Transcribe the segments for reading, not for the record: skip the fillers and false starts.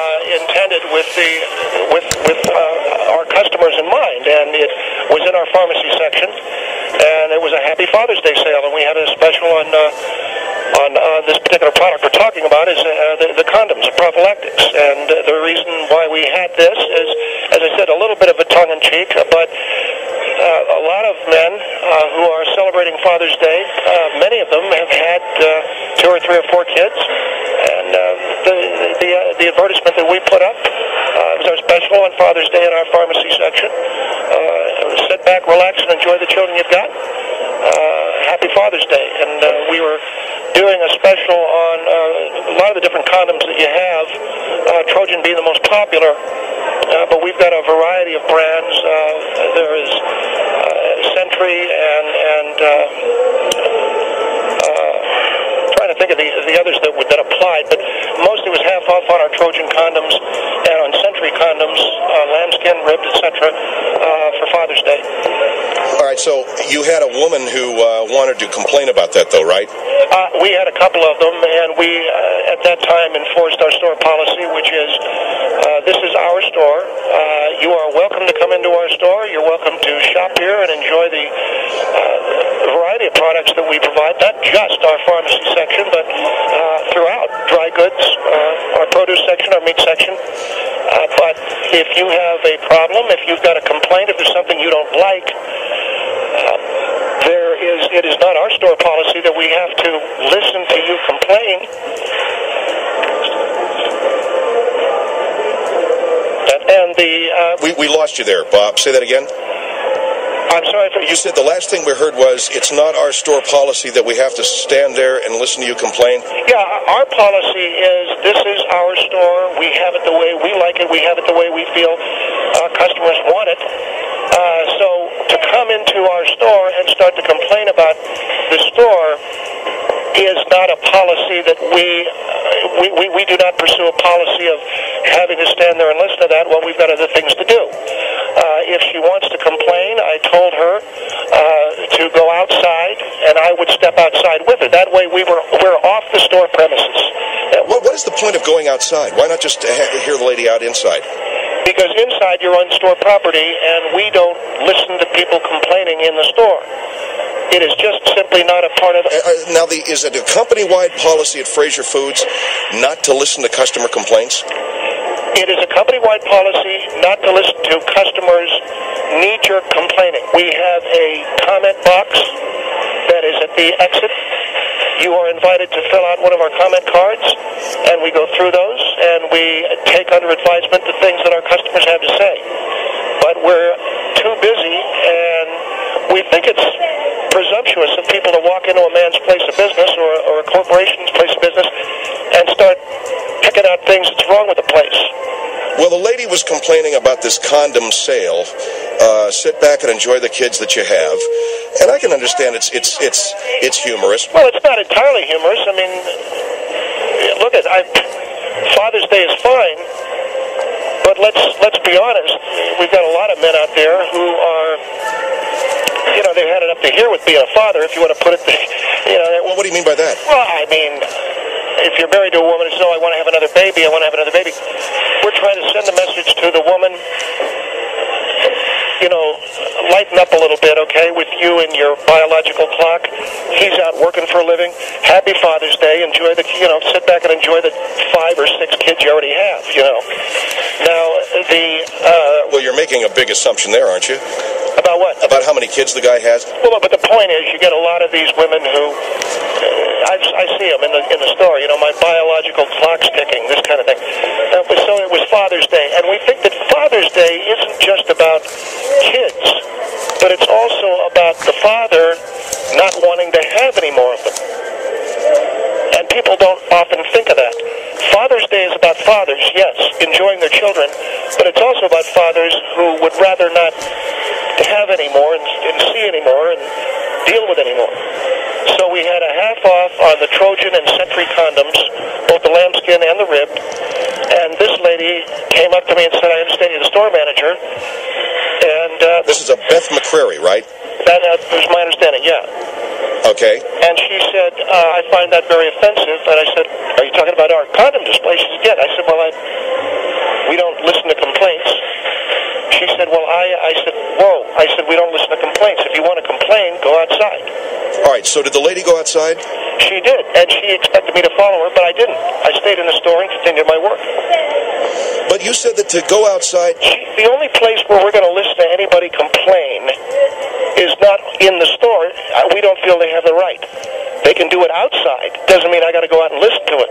intended with our customers in mind, and it was in our pharmacy section, and it was a Happy Father's Day sale, and we had a special on this particular product we're talking about is the condoms, the prophylactics, and the reason why we had this is, as I said, a little bit of a tongue-in-cheek, but a lot of men who are celebrating Father's Day, many of them have had 2 or 3 or 4 kids, and the advertisement that we put up was our special on Father's Day in our pharmacy section. Sit back, relax, and enjoy the children you've got. Happy Father's Day. And we were doing a special on a lot of the different condoms that you have, Trojan being the most popular, but we've got a variety of brands. There is Sentry and trying to think of the others that applied, but mostly was half off on our Trojan condoms and on Sentry condoms, lambskin, ribbed, etc., for Father's Day. All right, so you had a woman who wanted to complain about that, though, right? We had a couple of them, and we, at that time, enforced our store policy, which is, this is our store. You are welcome to come into our store. You're welcome to shop here and enjoy the variety of products that we provide, not just our pharmacy section, but throughout, dry goods, our produce section, our meat section. But if you have a problem, if you've got a complaint, if there's something you don't like, it is not our store policy that we have to listen to you complain. We lost you there, Bob. Say that again. I'm sorry. You said the last thing we heard was it's not our store policy that we have to stand there and listen to you complain. Yeah, our policy is this is our store. We have it the way we like it. We have it the way we feel customers want it. So to come into our store and start to complain about the store is not a policy that we do not pursue a policy of having to stand there and listen to that while we've got other things to do. If she wants to complain, I told her to go outside, and I would step outside with her. That way we're off the store premises. What is the point of going outside? Why not just hear the lady out inside? Because inside you're on store property, and we don't listen to people complaining in the store. It is just simply not a part of... Now, is it a company-wide policy at Fraser Foods not to listen to customer complaints? It is a company-wide policy not to listen to customers' knee-jerk complaining. We have a comment box that is at the exit. You are invited to fill out one of our comment cards, and we go through those, and we take under advisement the things that our customers have to say. But we're too busy, and we think it's presumptuous of people to walk into a man's place of business or a corporation's place of business and start picking out things that's wrong with the place. Well, the lady was complaining about this condom sale. Sit back and enjoy the kids that you have, and I can understand it's humorous. Well, it's not entirely humorous. I mean, look at Father's Day is fine, but let's be honest. We've got a lot of men out there who are, they've had it up to here with being a father. If you want to put it, Well, what do you mean by that? Well, I mean, if you're married to a woman and says, "Oh, I want to have another baby. I want to have another baby," we're trying to send a message to the woman. Lighten up a little bit, okay, with you and your biological clock. He's out working for a living. Happy Father's Day. Enjoy sit back and enjoy the 5 or 6 kids you already have, Now, Well, you're making a big assumption there, aren't you? About what? About how many kids the guy has? Well, but the point is, you get a lot of these women who, I see them in the store, my biological clock's ticking, this kind of thing. So it was Father's Day, and we think that Father's Day isn't just about kids, but it's also about the father not wanting to have any more of them. And people don't often think of that. Father's Day is about fathers, yes, enjoying their children, but it's also about fathers who would rather not have any more and see any more and deal with any more. So we had a half off on the Trojan and Sentry condoms, both the lambskin and the ribbed, and this lady came up to me and said, "I understand you're the store manager." And this is a Beth McCrary, right? That was my understanding, yeah. Okay. And she said, I find that very offensive. And I said, are you talking about our condom display? She said, yeah. I said, well, we don't listen to complaints. She said, well, I said, whoa. I said, we don't listen to complaints. If you want to complain, go outside. All right, so did the lady go outside? She did, and she expected me to follow her, but I didn't. I stayed in the store and continued my work. But you said that to go outside... The only place where we're going to listen to anybody complain is not in the store. We don't feel they have the right. They can do it outside. Doesn't mean I got to go out and listen to it.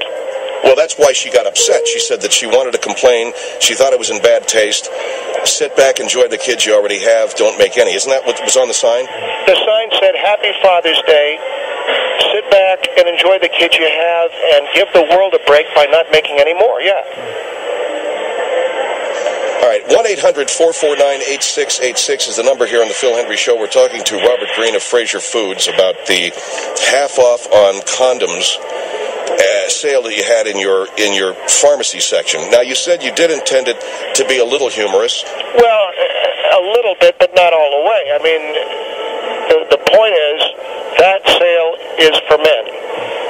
Well, that's why she got upset. She said that she wanted to complain. She thought it was in bad taste. Sit back, enjoy the kids you already have. Don't make any. Isn't that what was on the sign? The sign said, Happy Father's Day. Sit back and enjoy the kids you have and give the world a break by not making any more. Yeah. All right, 1-800-449-8686 is the number here on the Phil Hendry Show. We're talking to Robert Green of Fraser Foods about the half-off on condoms sale that you had in your pharmacy section. Now, you said you did intend it to be a little humorous. Well, a little bit, but not all the way. I mean, the point is that sale is for men,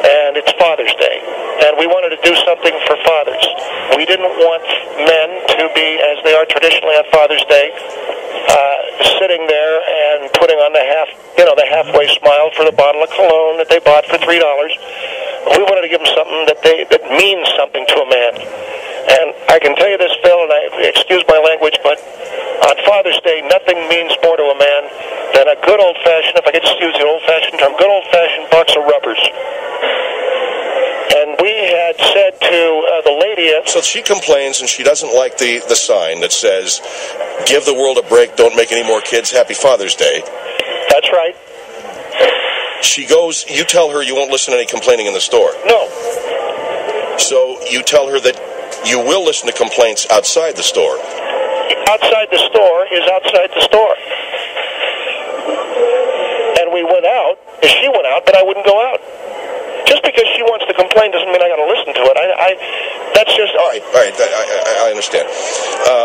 and it's Father's Day, and we wanted to do something for fathers. We didn't want men to be, as they are traditionally on Father's Day, sitting there and putting on the halfway smile for the bottle of cologne that they bought for $3. We wanted to give them something that means something to a man. And I can tell you this, Phil, and excuse my language, but on Father's Day, nothing means more to a man than a good old-fashioned, if I could just use the old-fashioned term, good old-fashioned box of rubbers. And we had said to the lady... So she complains, and she doesn't like the sign that says, give the world a break, don't make any more kids, Happy Father's Day. That's right. She goes, you tell her you won't listen to any complaining in the store. No. So you tell her that you will listen to complaints outside the store. Outside the store is outside the store. And we went out, she went out, but I wouldn't go out. Just because she wants to complain doesn't mean I got to listen to it. That's just... All right, I understand.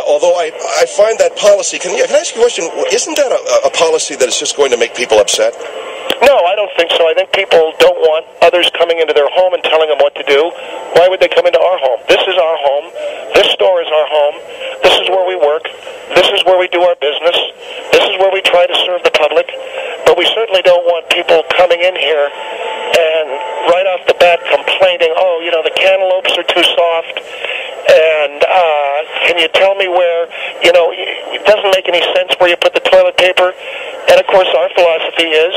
Although I find that policy... Can I ask you a question? Isn't that a policy that is just going to make people upset? No, I don't think so. I think people don't want others coming into their home and telling them what to do. Why would they come into our home? This is our home. This store is our home. This is where we work. This is where we do our business. This is where we try to serve the public. But we certainly don't want people coming in here and right off the bat complaining, oh, the cantaloupes are too soft, and can you tell me where, it doesn't make any sense where you put the toilet paper. And, of course, our philosophy is,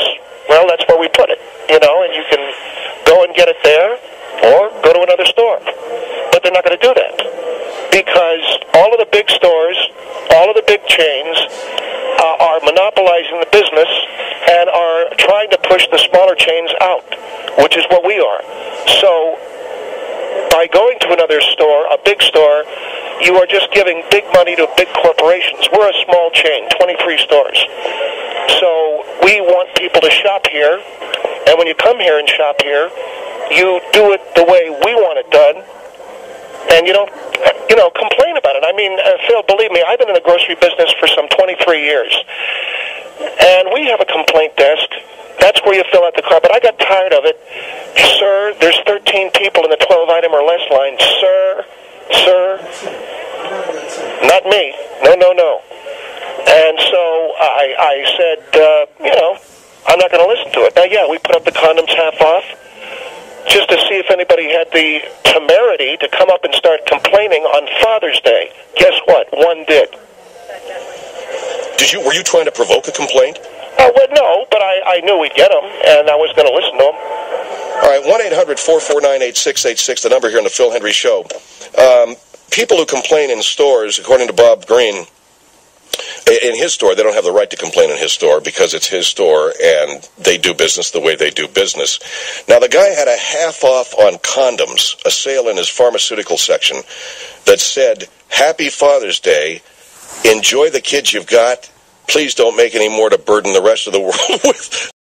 well, that's where we put it, and you can go and get it there or go to another store. But they're not going to do that because all of the big stores, all of the big chains are monopolizing the business and are trying to push the smaller chains out, which is what we are. So by going to another store, a big store, you are just giving big money to big corporations. We're a small chain, 23 stores. So we want people to shop here, and when you come here and shop here, you do it the way we want it done, and you don't, complain about it. I mean, Phil, believe me, I've been in the grocery business for some 23 years, and we have a complaint desk. That's where you fill out the card, but I got tired of it. Sir, there's 13 people in the 12-item or less line. Sir, not me. No. And so I said, I'm not going to listen to it. Now, yeah, we put up the condoms half off just to see if anybody had the temerity to come up and start complaining on Father's Day. Guess what? One did. Were you trying to provoke a complaint? Well, no, but I knew we'd get them, and I was going to listen to them. All right, 1-800-449-8686, the number here on the Phil Hendry Show. People who complain in stores, according to Bob Green, in his store, they don't have the right to complain in his store because it's his store and they do business the way they do business. Now, the guy had a half off on condoms, a sale in his pharmaceutical section that said, Happy Father's Day, enjoy the kids you've got, please don't make any more to burden the rest of the world with.